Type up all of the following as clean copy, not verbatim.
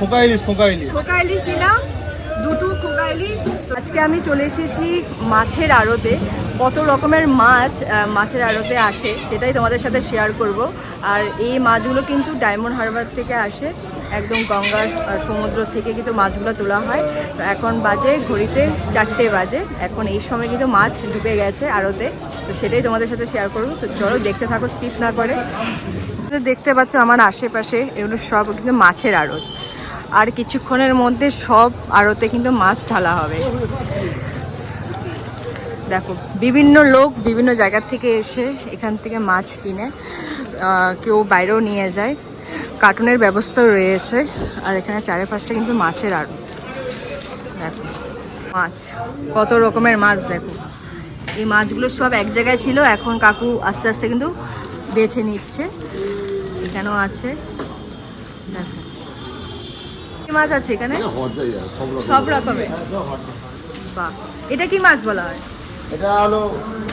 খোকা ইলিশ নিলাম, দুটো খোকা ইলিশ। আজকে আমি চলে এসেছি মাছের আড়তে। কত রকমের মাছ মাছের আড়তে আসে সেটাই তোমাদের সাথে শেয়ার করব। আর এই মাছগুলো কিন্তু ডায়মন্ড হারবার থেকে আসে, একদম গঙ্গার সমুদ্র থেকে কিন্তু মাছগুলো তোলা হয়। তো এখন বাজে ঘড়িতে 4টে বাজে, এখন এই সময় কিন্তু মাছ ঢুকে গেছে আড়তে। তো সেটাই তোমাদের সাথে শেয়ার করবো। তো চলো দেখতে থাকো স্কিপ না করে। দেখতে পাচ্ছ আমার আশেপাশে এগুলো সব কিন্তু মাছের আড়ত। আর কিছুক্ষণের মধ্যে সব আড়তে কিন্তু মাছ ঢালা হবে। দেখো বিভিন্ন লোক বিভিন্ন জায়গা থেকে এসে এখান থেকে মাছ কিনে, কেউ বাইরেও নিয়ে যায়। কার্টুনের ব্যবস্থা রয়েছে। আর এখানে চারিপাশটা কিন্তু মাছের আড়ত। দেখো মাছ, কত রকমের মাছ। দেখো এই মাছগুলো সব এক জায়গায় ছিল, এখন কাকু আস্তে আস্তে কিন্তু বেছে নিচ্ছে। এখানেও আছে, দেখো কি মাছ আছে এখানে, সব রকমের। বাহ, এটা কি মাছ বলা হয়? এটা হলো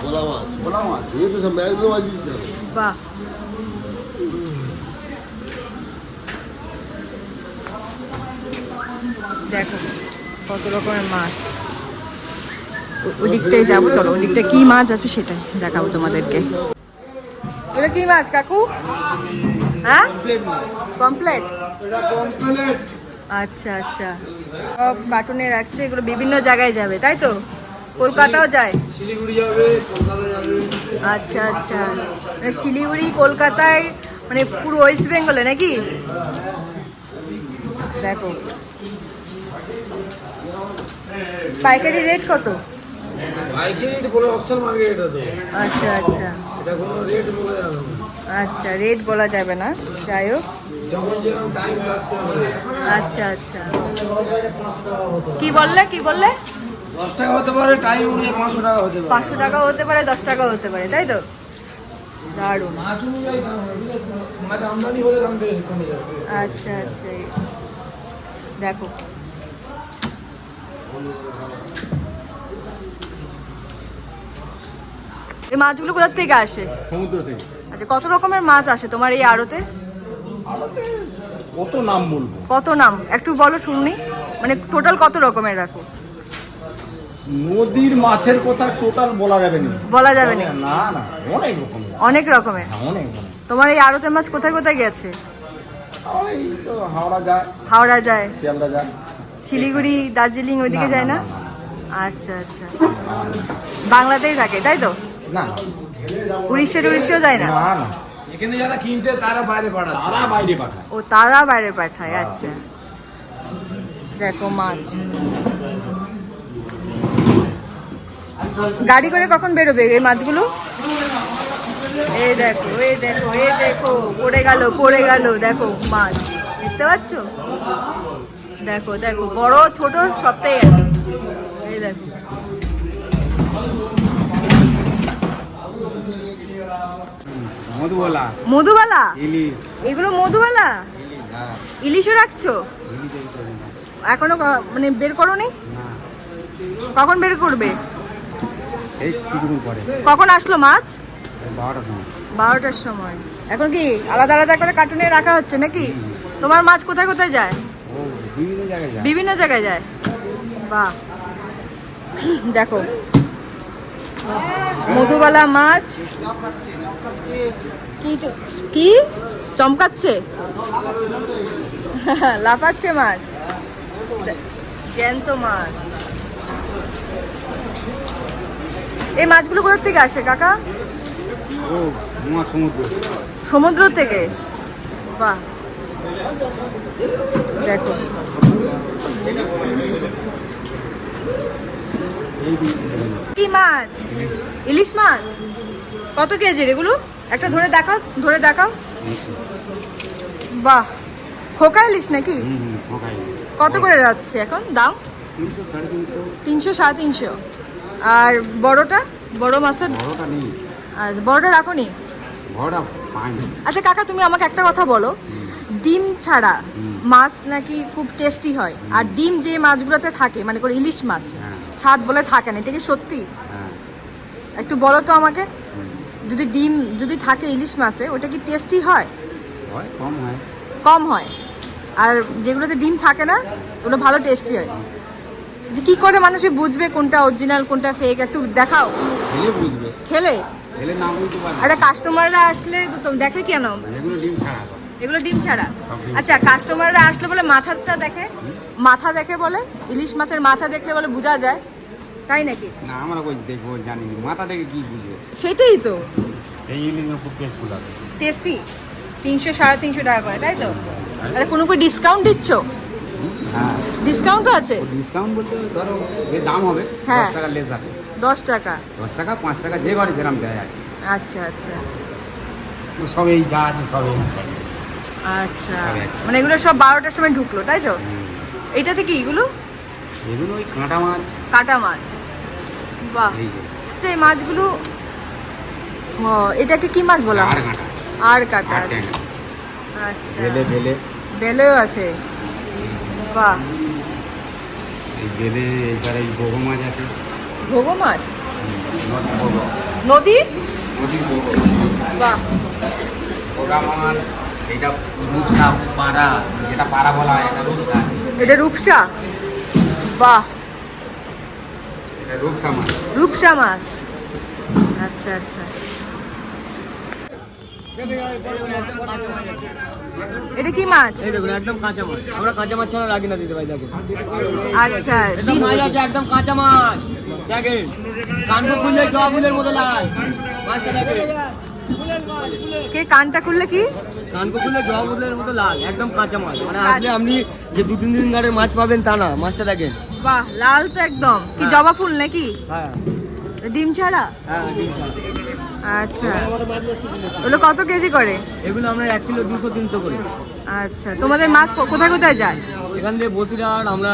ভোলা মাছ। ভোলা মাছ এই তো সব ম্যাগনো মাছ দিস না। বাহ, দেখো কত রকমের মাছ। ওই দিকটায় যাবো, চলো ওই দিকটা কি মাছ আছে সেটাই দেখাবো তোমাদেরকে। এটা কি মাছ কাকু? হ্যাঁ, কমপ্লেট। আচ্ছা আচ্ছা, সব কার্টুনে রাখছে। এগুলো বিভিন্ন জায়গায় যাবে তাই তো? কলকাতাও যায়, শিলিগুড়ি যাবে, কলকাতা যাবে। আচ্ছা আচ্ছা, মানে শিলিগুড়ি কলকাতায়, মানে পুরো ওয়েস্ট বেঙ্গলে নাকি? দেখো পাইকারি রেট কত? পাইকারি রেট বলে অক্সল মার্কেট এটা তো। আচ্ছা আচ্ছা, এটা কোনো রেট বলা যাবে না। আচ্ছা রেট বলা যাবে না, যাই হোক। যখন যেরকম টাইম আসছে আমাদের। আচ্ছা আচ্ছা, কি বললে কি বললে? 10 টাকা হতে পারে, টাইম অনুযায়ী 500 টাকা হতে পারে। 500 টাকা হতে পারে, 10 টাকাও হতে পারে, তাই তো? দারুণ। মাছ অনুযায়ী দাম হয়, মাছ আমদানি হলে দাম কমে যাবে। আচ্ছা আচ্ছা, দেখো এই মাছগুলো কোথা থেকে আসে? সমুদ্র থেকে। আচ্ছা, কত রকমের মাছ আসে তোমার এই আড়তে? আড়তে কত নাম বলবো? কত নাম একটু বলো শুনি, মানে টোটাল কত রকমের রাখো? নদীর মাছের কথা টোটাল বলা যাবে না। বলা যাবে না? না না, অনেক রকমের। অনেক রকমের। অনেক রকমের। তোমার এই আড়তের মাছ কোথায় কোথায় গেছে? তাহলে এই তো হাওড়া যায়, হাওড়া যায়, শিয়ালদা যায়, শিলিগুড়ি, দার্জিলিং ওইদিকে যায় না? আচ্ছা আচ্ছা, বাংলাতেই থাকে তাই তো? না উড়িষ্যাও যায় না? না না, এখানে যারা কিনতে তারা বাইরে পাঠায়। তারা বাইরে পাঠায়। ও তারা বাইরে পাঠায়, আচ্ছা। দেখো মাছ, গাড়ি করে কখন বেরোবে এই মাছগুলো? এই দেখো এই দেখো এই দেখো, পড়ে গেল পড়ে গেল। দেখো মাছ দেখতে পাচ্ছ? দেখো দেখো, বড় ছোট সবটাই আছে। এই দেখো মধুবালা, মধুবালা, ইলিশ। এগুলো মধুবালা। ইলিশও রাখছো এখনো? মানে বের করোনি? কখন বের করবে? এই কিছুক্ষণ পরে। কখন আসলো মাছ? 12টার সময়। 12টার সময়। এখন কি আলাদা আলাদা করে কার্টুনে রাখা হচ্ছে নাকি? তোমার মাছ কোথায় কোথায় যায়? ও বিভিন্ন জায়গায় যায়। বিভিন্ন জায়গায় যায়। বাহ, দেখো মধুবালা মাছ। কি চমকাচ্ছে? লাফাচ্ছে মাছ, জ্যান্ত মাছ। এই মাছগুলো কোথা থেকে আসে কাকা? ও সমুদ্র। সমুদ্র থেকে? বাহ, দেখো কি মাছ? ইলিশ মাছ। কত কেজির এগুলো? একটা ধরে দেখাও, ধরে দেখাও। বাহ, খোকা ইলিশ নাকি? কত করে যাচ্ছে এখন দাম? 300 350। আর বড়টা, বড় মাছের? আচ্ছা, বড়টা রাখো নি? আচ্ছা কাকা, তুমি আমাকে একটা কথা বলো, ডিম ছাড়া মাছ নাকি খুব টেস্টি হয়, আর ডিম যে মাছগুলোতে থাকে, মানে করে ইলিশ মাছ স্বাদ বলে থাকে না, এটা কি সত্যি? একটু বলো তো আমাকে, যদি ডিম যদি থাকে ইলিশ মাছে, ওটা কি টেস্টি হয়? কম হয়। কম হয়? আর যেগুলোতে ডিম থাকে না ওগুলো ভালো টেস্টি হয়। যে কী করে মানুষে বুঝবে কোনটা অরিজিনাল কোনটা ফেক, একটু দেখাও। খেলে বুঝবে, খেলে খেলে না বুঝতে পারবে। আরে কাস্টমাররা আসলে তো দেখে কেন? এগুলো ডিম ছাড়া। এগুলো ডিম ছাড়া। সব ডিম আচ্ছা, কাস্টমাররা আসলে বলে মাথাটা দেখে, মাথা দেখে বলে, ইলিশ মাছের মাথা দেখলে বলে বোঝা যায়, তাই নাকি? না আমরা কই দেখবো জানি না, মাথা দেখে কি বুঝবে? সেটাই তো এই ইলিশ খুব টেস্টফুল আছে। টেস্টি। 300 350 টাকা করে, তাই তো? আরে কোনো ডিসকাউন্ট দিচ্ছ? হ্যাঁ, ডিসকাউন্টও আছে? ডিসকাউন্ট বলতে ধরো যে দাম হবে হ্যাঁ। 10 টাকা লেস আছে। 10 টাকা? 10 টাকা 5 টাকা যে ঘরে যেরকম দেয় আর কি। আচ্ছা আচ্ছা আচ্ছা তো সব এই যা আছে সব এই side এ। আচ্ছা, সব একসাথে। মানে এগুলো সব 12টার সময় ঢুকলো, তাই তো? এটাতে কি এগুলো? এগুলো ওই কাঁটা মাছ। কাটা মাছ। বাহ, এই যে তো এই মাছগুলো, ও এটাকে কি মাছ বলা আর হয়? কাঁটা আর কাটা আর আছে। ট্যাংরা। আচ্ছা, বেলে বেলে বেলেও আছে। বাহ, এই বেলে এইবারে এই বগো মাছ আছে। ভোগো মাছ? নদী বগো, নদীর? নদীর বগো। বাহ, বগা মাছ, এইটা রূপসা পাড়া, যেটা পাড়া বলা হয় এটা রূপসা। এটা রূপসা? বাহ, এটা রূপসা মাছ। রূপসা মাছ। আচ্ছা আচ্ছা, এটা কি মাছ? এই দেখুন একদম কাঁচা মাছ, আমরা কাঁচা মাছ ছাড়া রাখি না দিতে ভাই, দেখেন আচ্ছা, এটা মাছ আছে একদম কাঁচা মাছ, দেখেন কানকো খুললে জবা ফুলের মতো লাল মাছটা, দেখেন কে কানটা খুললে কি? কানকো খুললে জবা ফুলের মতো লাল, একদম কাঁচা মাছ, মানে আসলে আপনি যে 2-3 দিন ধরে মাছ পাবেন তা না, মাছটা দেখেন। বাহ, লাল তো একদম। কি হ্যাঁ। জবা ফুল নাকি? হ্যাঁ ডিম ছাড়া? হ্যাঁ ডিম ছাড়া। আচ্ছা, ওগুলো কত কেজি করে? এগুলো আমরা 1 কিলো 200-300 করে। আচ্ছা, তোমাদের মাছ কোথায় কোথায় যায়? এখান থেকে বসিরহাট, আমরা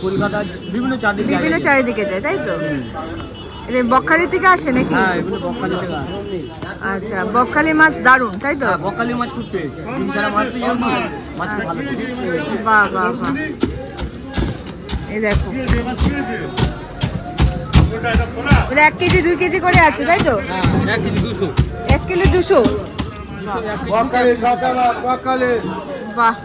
কলকাতা, বিভিন্ন চারদিকে বিভিন্ন জায়গায় চারিদিকে যায়, তাই তো? এটা বকখালি থেকে আসে নাকি? হ্যাঁ এগুলো বকখালি থেকে আসে। আচ্ছা, বকখালি মাছ দারুণ, তাই তো? হ্যাঁ বকখালি মাছ খুব টেস্ট, ডিম ছাড়া মাছ তো যেহেতু মাছ খুব ভালো taste। বাহ বাহ বাহ, এই দেখো, এটা 1 কেজি 2 কেজি করে আছে, তাই তো? হ্যাঁ 1 কেজি 200। 1 কিলো 200? বকখালি কাঁচা মাছ, বকখালি। বাহ,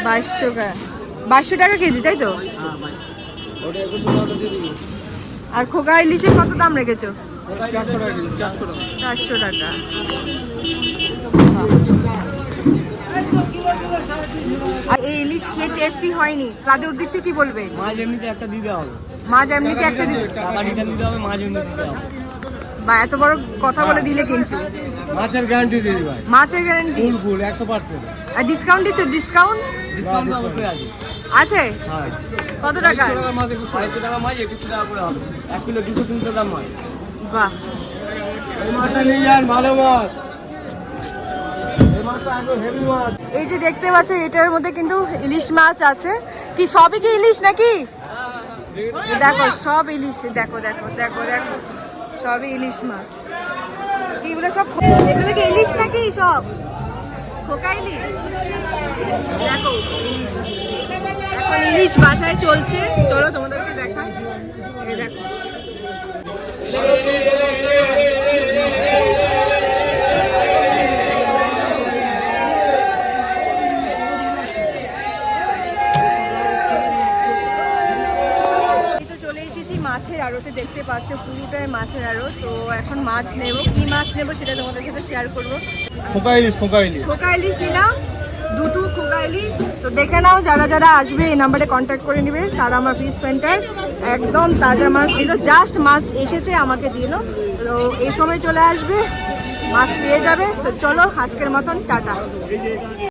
2200 টাকা কেজি, তাই তো? আর খোকা ইলিশের কত দাম রেখেছো? 400 টাকা। আর এই ইলিশ খেয়ে টেস্টি হয়নি, তাদের উদ্দেশ্যে কি বলবে? মাছ এমনিতে একটা দিতে হবে, মাছ এমনিতে একটা দিন, টাকা রিটার্ন দিতে হবে, মাছ এমনি দিতে হবে। বা এত বড় কথা বলে দিলে কিন্তু। মাছের গ্যারান্টি দিই ভাই, মাছের গ্যারান্টি? ফুল 100%। আর ডিসকাউন্ট দিচ্ছ? ডিসকাউন্ট ডিসকাউন্ট অবশ্যই আছে। আছে? হ্যাঁ কত টাকা? 250 টাকা মাছ 21 টাকা করে হবে, 1 কিলো 200-300 গ্রাম মাছ। বাহ, এই মাছটা নিয়ে যান, ভালো মাছ। এই মাছটা একদম হেভি মাছ। এই যে দেখতে পাচ্ছ এটার মধ্যে কিন্তু ইলিশ মাছ আছে। কি সবই কি ইলিশ নাকি? দেখো সব ইলিশ, দেখো দেখো দেখো দেখো, সবই ইলিশ মাছ। এগুলো সব এগুলো কি ইলিশ নাকি? সব খোকা ইলিশ। দেখো ইলিশ, এখন ইলিশ বাছাই চলছে, চলো তোমাদেরকে দেখাই। এই দেখো, চলে এসেছি মাছের আড়তে, দেখতে পাচ্ছ পুরোটাই মাছের আড়ত। তো এখন মাছ নেব, কি মাছ নেব সেটা তোমাদের সাথে শেয়ার করবো। খোকা ইলিশ, খোকা ইলিশ। খোকা ইলিশ নিলাম, দুটো খোকা ইলিশ। তো দেখে নাও, যারা যারা আসবে এই নাম্বারে কন্ট্যাক্ট করে নেবে। তারামা ফিশ সেন্টার, একদম তাজা মাছ দিল, জাস্ট মাছ এসেছে আমাকে দিল। তো এই সময় চলে আসবে, মাছ পেয়ে যাবে। তো চলো আজকের মতন টাটা।